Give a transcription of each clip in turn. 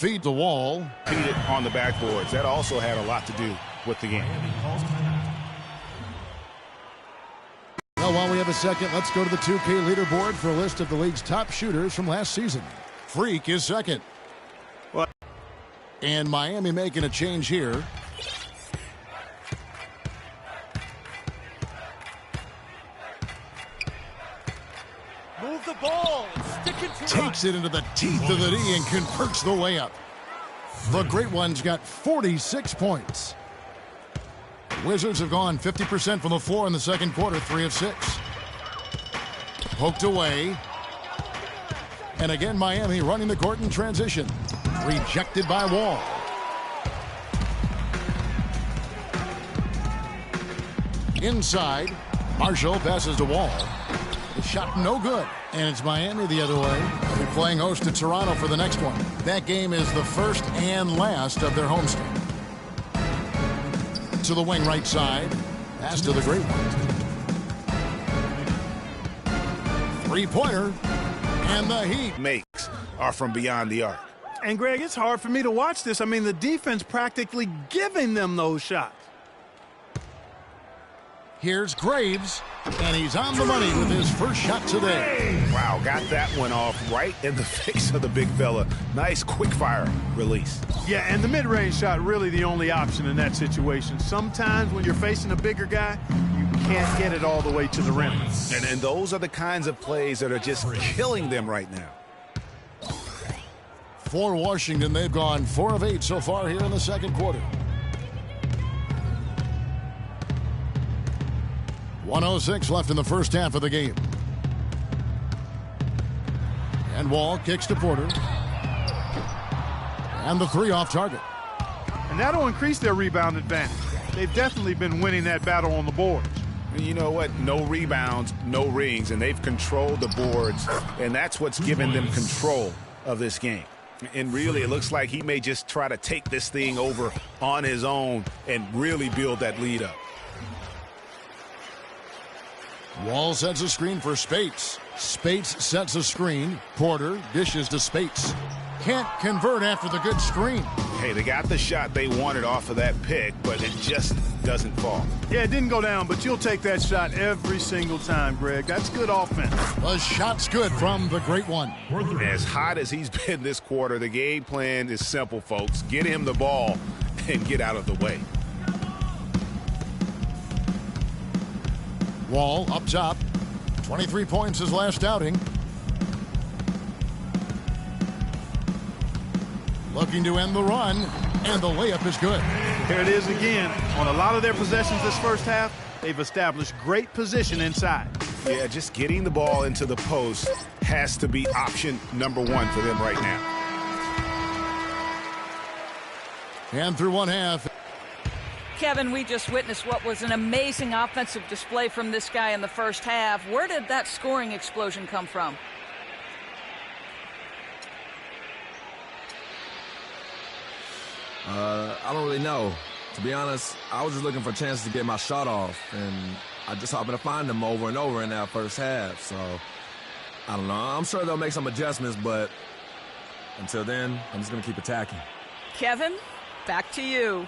feed the Wall. Competed on the backboards. That also had a lot to do with the game. Well, while we have a second, let's go to the 2K leaderboard for a list of the league's top shooters from last season. Freak is second. What? And Miami making a change here. Move the ball. Stick it to Takes it into the teeth of the D and converts the layup. The Great One's got 46 points. Wizards have gone 50% from the floor in the second quarter, 3 of 6. Poked away. And again, Miami running the court in transition. Rejected by Wall. Inside, Marshall passes to Wall. The shot no good. And it's Miami the other way. They're playing host to Toronto for the next one. That game is the first and last of their homestand. To the wing right side. Pass to the Great One. Three-pointer. And the Heat Makes are from beyond the arc. And, Greg, it's hard for me to watch this. I mean, the defense practically giving them those shots. Here's Graves, and he's on the money with his first shot today. Wow, got that one off right in the face of the big fella. Nice quick-fire release. Yeah, and the mid-range shot really the only option in that situation. Sometimes when you're facing a bigger guy, you can't get it all the way to the rim. And those are the kinds of plays that are just killing them right now. For Washington, they've gone 4 of 8 so far here in the second quarter. 1:06 left in the first half of the game. And Wall kicks to Porter. And the 3 off target. And that'll increase their rebound advantage. They've definitely been winning that battle on the boards. You know what? No rebounds, no rings, and they've controlled the boards, and that's what's given them control of this game. And really, it looks like he may just try to take this thing over on his own and really build that lead up. Wall sets a screen for Spates. Spates sets a screen. Porter dishes to Spates. Can't convert after the good screen. Hey, they got the shot they wanted off of that pick, but it just doesn't fall. Yeah, it didn't go down, but you'll take that shot every single time, Greg. That's good offense. The shot's good from the Great One. As hot as he's been this quarter, the game plan is simple, folks. Get him the ball and get out of the way. Wall up top. 23 points his last outing. Looking to end the run, and the layup is good. There it is again. On a lot of their possessions this first half, they've established great position inside. Yeah, just getting the ball into the post has to be option number 1 for them right now. And through one half. Kevin, we just witnessed what was an amazing offensive display from this guy in the first half. Where did that scoring explosion come from? I don't really know. To be honest, I was just looking for chances to get my shot off, and I just happened to find them over and over in that first half. So, I don't know. I'm sure they'll make some adjustments, but until then, I'm just going to keep attacking. Kevin, back to you.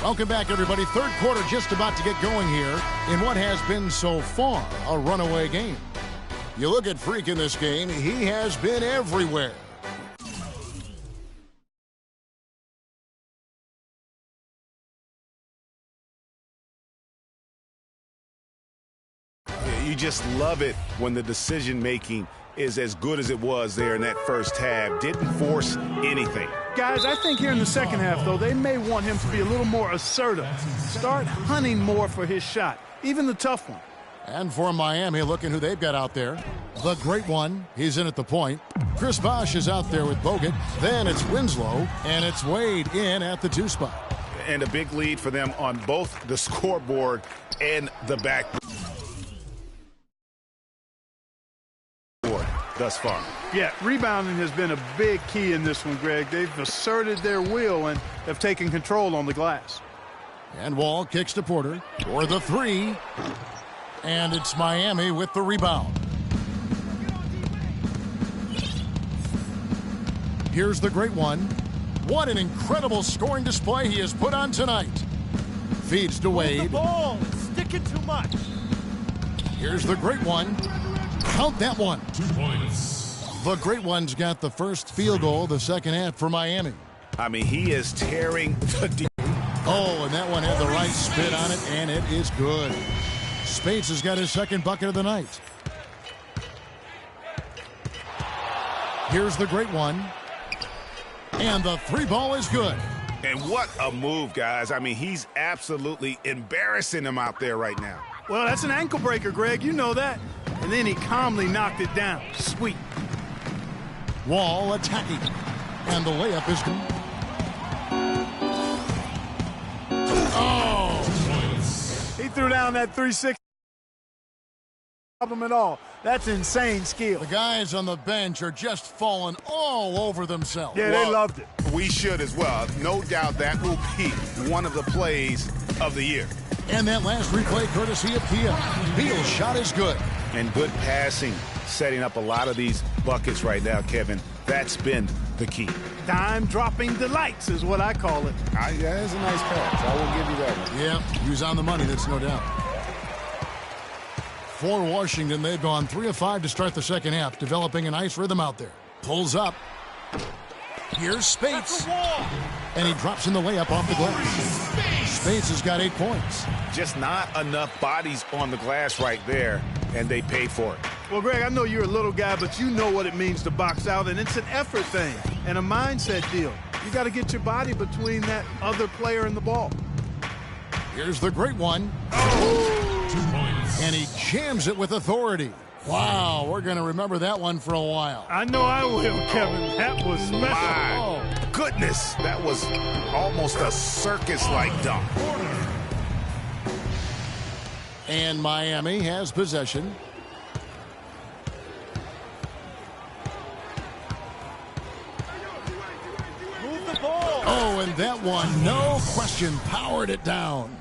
Welcome back, everybody. Third quarter just about to get going here in what has been so far a runaway game. You look at Freak in this game, he has been everywhere. You just love it when the decision-making is as good as it was there in that first half. Didn't force anything. Guys, I think here in the second half, though, they may want him to be a little more assertive. Start hunting more for his shot, even the tough one. And for Miami, looking who they've got out there. The Great One, he's in at the point. Chris Bosh is out there with Bogut. Then it's Winslow, and it's Wade in at the 2 spot. And a big lead for them on both the scoreboard and the backboard. thus far. Yeah, rebounding has been a big key in this one, Greg. They've asserted their will and have taken control on the glass. And Wall kicks to Porter for the three. And it's Miami with the rebound. Here's the great one. What an incredible scoring display he has put on tonight. Feeds to Move the Wade. ball. It's sticking too much. Here's the great one. Count that one. 2 points. The great one's got the first field goal of the second half for Miami. I mean, he is tearing the deep. Oh, and that one had the right spin on it, and it is good. Speights has got his second bucket of the night. Here's the great one. And the three ball is good. And what a move, guys. I mean, he's absolutely embarrassing him out there right now. Well, that's an ankle breaker, Greg. You know that. And then he calmly knocked it down. Sweet. Wall attacking. And the layup is good. Oh! He threw down that 360. Problem at all. That's insane skill. The guys on the bench are just falling all over themselves. Yeah, they loved it. We should as well. No doubt that will be one of the plays of the year. And that last replay courtesy of Kia. Beal's shot is good. And good passing, setting up a lot of these buckets right now, Kevin. That's been the key. Dime dropping delights is what I call it. That is a nice pass. I will give you that one. Yeah, he was on the money, that's no doubt. For Washington, they've gone 3 of 5 to start the second half, developing a nice rhythm out there. Pulls up. Here's Speights. And he drops in the layup off the glass. Speights has got 8 points. Just not enough bodies on the glass right there, and they paid for it. Well, Greg, I know you're a little guy, but you know what it means to box out, and it's an effort thing and a mindset deal. You got to get your body between that other player and the ball. Here's the great one. 2 points. And he jams it with authority. Wow, we're going to remember that one for a while. I know I will, Kevin. That was special. My goodness, that was almost a circus-like dunk. And Miami has possession. Move the ball. Oh, and that one, no question, powered it down.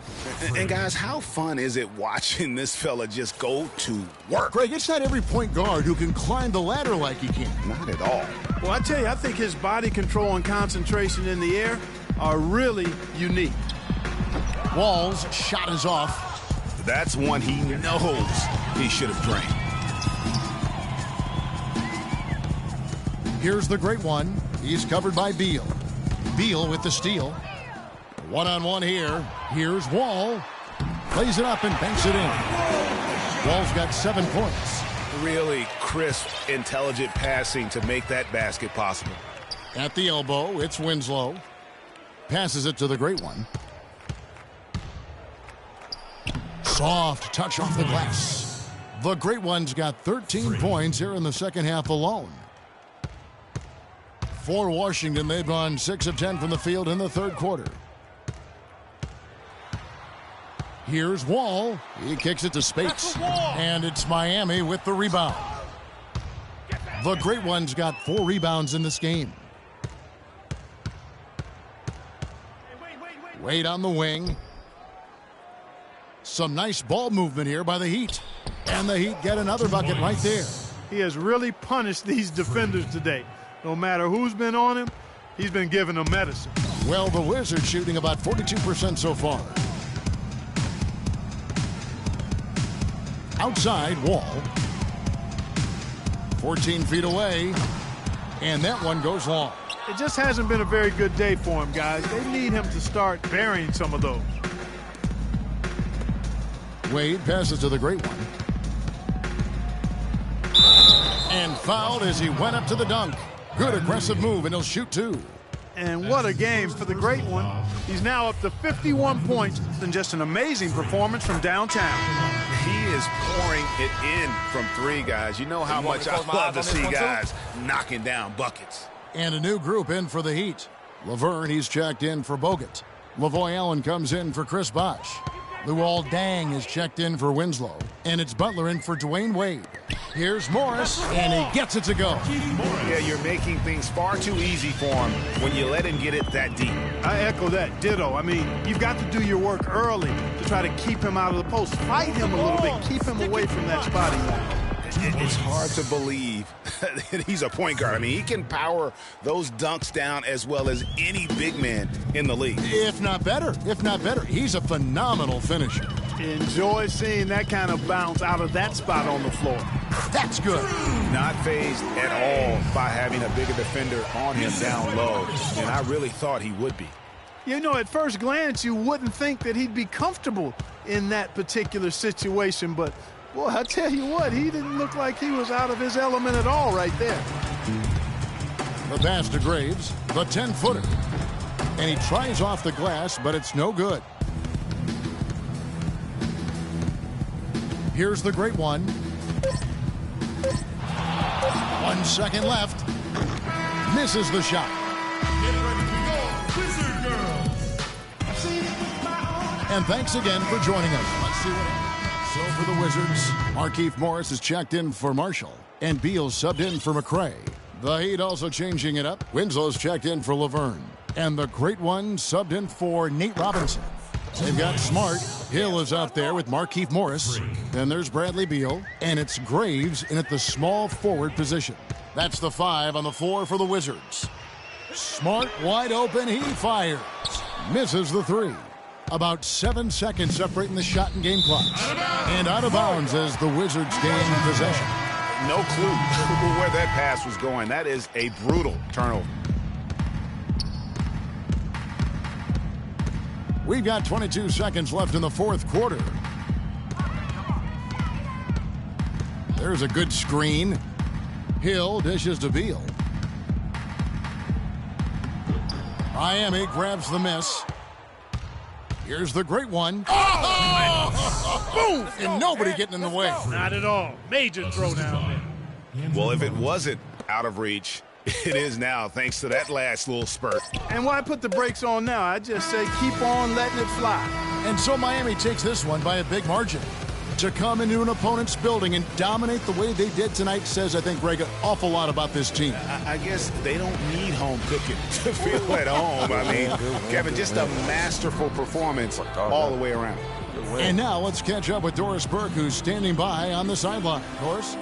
And guys, how fun is it watching this fella just go to work? Greg, it's not every point guard who can climb the ladder like he can. Not at all. Well, I tell you, I think his body control and concentration in the air are really unique. Wall's shot is off. That's one he knows he should have drained. Here's the great one. He's covered by Beal. Beal with the steal. One-on-one here. Here's Wall. Plays it up and banks it in. Wall's got 7 points. Really crisp, intelligent passing to make that basket possible. At the elbow, it's Winslow. Passes it to the great one. Soft touch off the glass. The great one's got 13 points here in the second half alone. For Washington, they've gone 6 of 10 from the field in the third quarter. Here's Wall. He kicks it to Speights. And it's Miami with the rebound. The great one's got 4 rebounds in this game. Wade on the wing. Some nice ball movement here by the Heat. And the Heat get another bucket right there. He has really punished these defenders today. No matter who's been on him, he's been giving them medicine. Well, the Wizards shooting about 42% so far. Outside, Wall. 14 feet away. And that one goes long. It just hasn't been a very good day for him, guys. They need him to start burying some of those. Wade passes to the great one. And fouled as he went up to the dunk. Good aggressive move, and he'll shoot 2. And what a game for the great one. He's now up to 51 points and just an amazing performance from downtown. He is pouring it in from 3, guys. You know how much I love to see guys knocking down buckets. And a new group in for the Heat. Laverne, he's checked in for Bogut. Lavoy Allen comes in for Chris Bosh. Luol Deng is checked in for Winslow, and it's Butler in for Dwayne Wade. Here's Morris, and he gets it to go. Yeah, you're making things far too easy for him when you let him get it that deep. I echo that. Ditto. I mean, you've got to do your work early to try to keep him out of the post. Fight him a little bit. Keep him away from that spot he's at. It's hard to believe that he's a point guard. I mean, he can power those dunks down as well as any big man in the league. If not better. He's a phenomenal finisher. Enjoy seeing that kind of bounce out of that spot on the floor. That's good. Not fazed at all by having a bigger defender on him down low, and I really thought he would be. You know, at first glance, you wouldn't think that he'd be comfortable in that particular situation, but boy, I tell you what, he didn't look like he was out of his element at all right there. The pass to Graves, the 10-footer. And he tries off the glass, but it's no good. Here's the great one. 1 second left. Misses the shot. Get ready to go, Wizard Girls. And thanks again for joining us. Let's see what happens. So for the Wizards, Markieff Morris is checked in for Marshall, and Beal subbed in for McRae. The Heat also changing it up. Winslow's checked in for Laverne, and the great one subbed in for Nate Robinson. They've got Smart. Hill is out there with Markieff Morris. Then there's Bradley Beal, and it's Graves in at the small forward position. That's the 5 on the floor for the Wizards. Smart wide open, he fires. Misses the 3. About 7 seconds separating the shot and game clock. And out of bounds as the Wizards gain possession. No clue where that pass was going. That is a brutal turnover. We've got 22 seconds left in the fourth quarter. There's a good screen. Hill dishes to Beal. Miami grabs the miss. Here's the great one. Boom! And nobody getting in the way. Not at all. Major throwdown. Well, if it wasn't out of reach, it is now, thanks to that last little spurt. And why put the brakes on now? I just say keep on letting it fly. And so Miami takes this one by a big margin. To come into an opponent's building and dominate the way they did tonight says, I think, Greg, an awful lot about this team. I guess they don't need home cooking to feel at home. I mean, Kevin, just a masterful performance all the way around. And now let's catch up with Doris Burke, who's standing by on the sideline. Doris?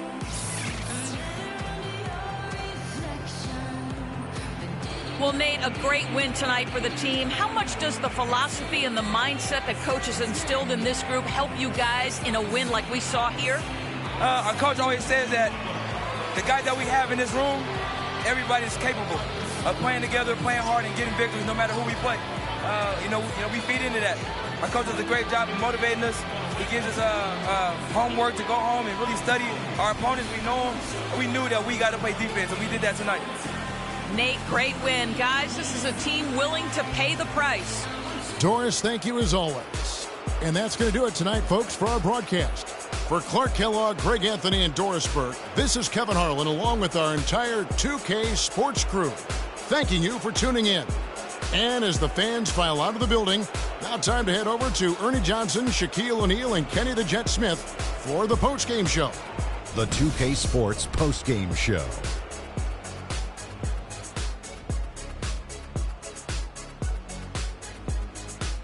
Well, Nate, a great win tonight for the team. How much does the philosophy and the mindset that coach has instilled in this group help you guys in a win like we saw here? Our coach always says that the guys that we have in this room, everybody's capable of playing together, playing hard, and getting victories no matter who we play. We feed into that. Our coach does a great job of motivating us. He gives us homework to go home and really study our opponents. We know them. We knew that we got to play defense, and we did that tonight. Nate, great win. Guys, this is a team willing to pay the price. Doris, thank you as always. And that's going to do it tonight, folks, for our broadcast. For Clark Kellogg, Greg Anthony, and Doris Burke, this is Kevin Harlan along with our entire 2K Sports crew, thanking you for tuning in. And as the fans file out of the building, now time to head over to Ernie Johnson, Shaquille O'Neal, and Kenny the Jet Smith for the postgame show. The 2K Sports postgame show.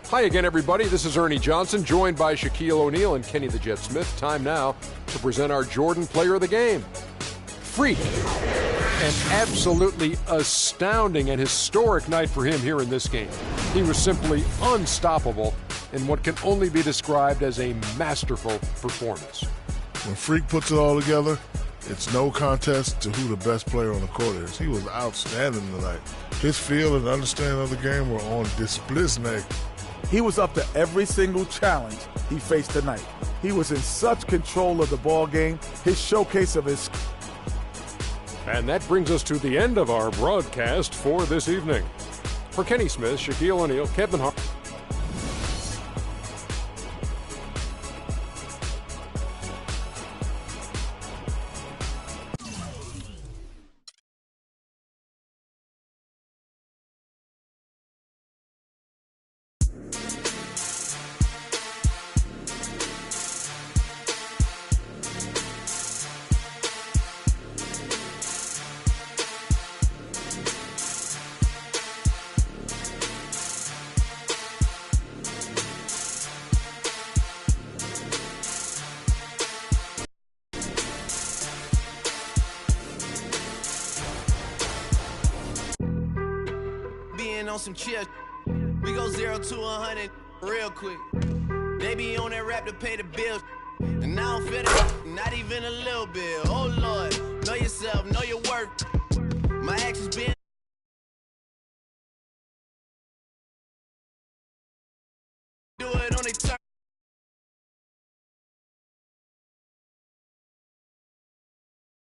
Hi again, everybody. This is Ernie Johnson, joined by Shaquille O'Neal and Kenny the Jet Smith. Time now to present our Jordan Player of the Game. Freak. An absolutely astounding and historic night for him here in this game. He was simply unstoppable in what can only be described as a masterful performance. When Freak puts it all together, it's no contest to who the best player on the court is. He was outstanding tonight. His feel and understanding of the game were on display. He was up to every single challenge he faced tonight. He was in such control of the ball game. His showcase of his... And that brings us to the end of our broadcast for this evening. For Kenny Smith, Shaquille O'Neal, Kevin Hart. on some chill. We go 0 to 100 real quick. They be on that rap to pay the bills. And I don't feel it, not even a little bit. Oh Lord, know yourself, know your worth. My actions been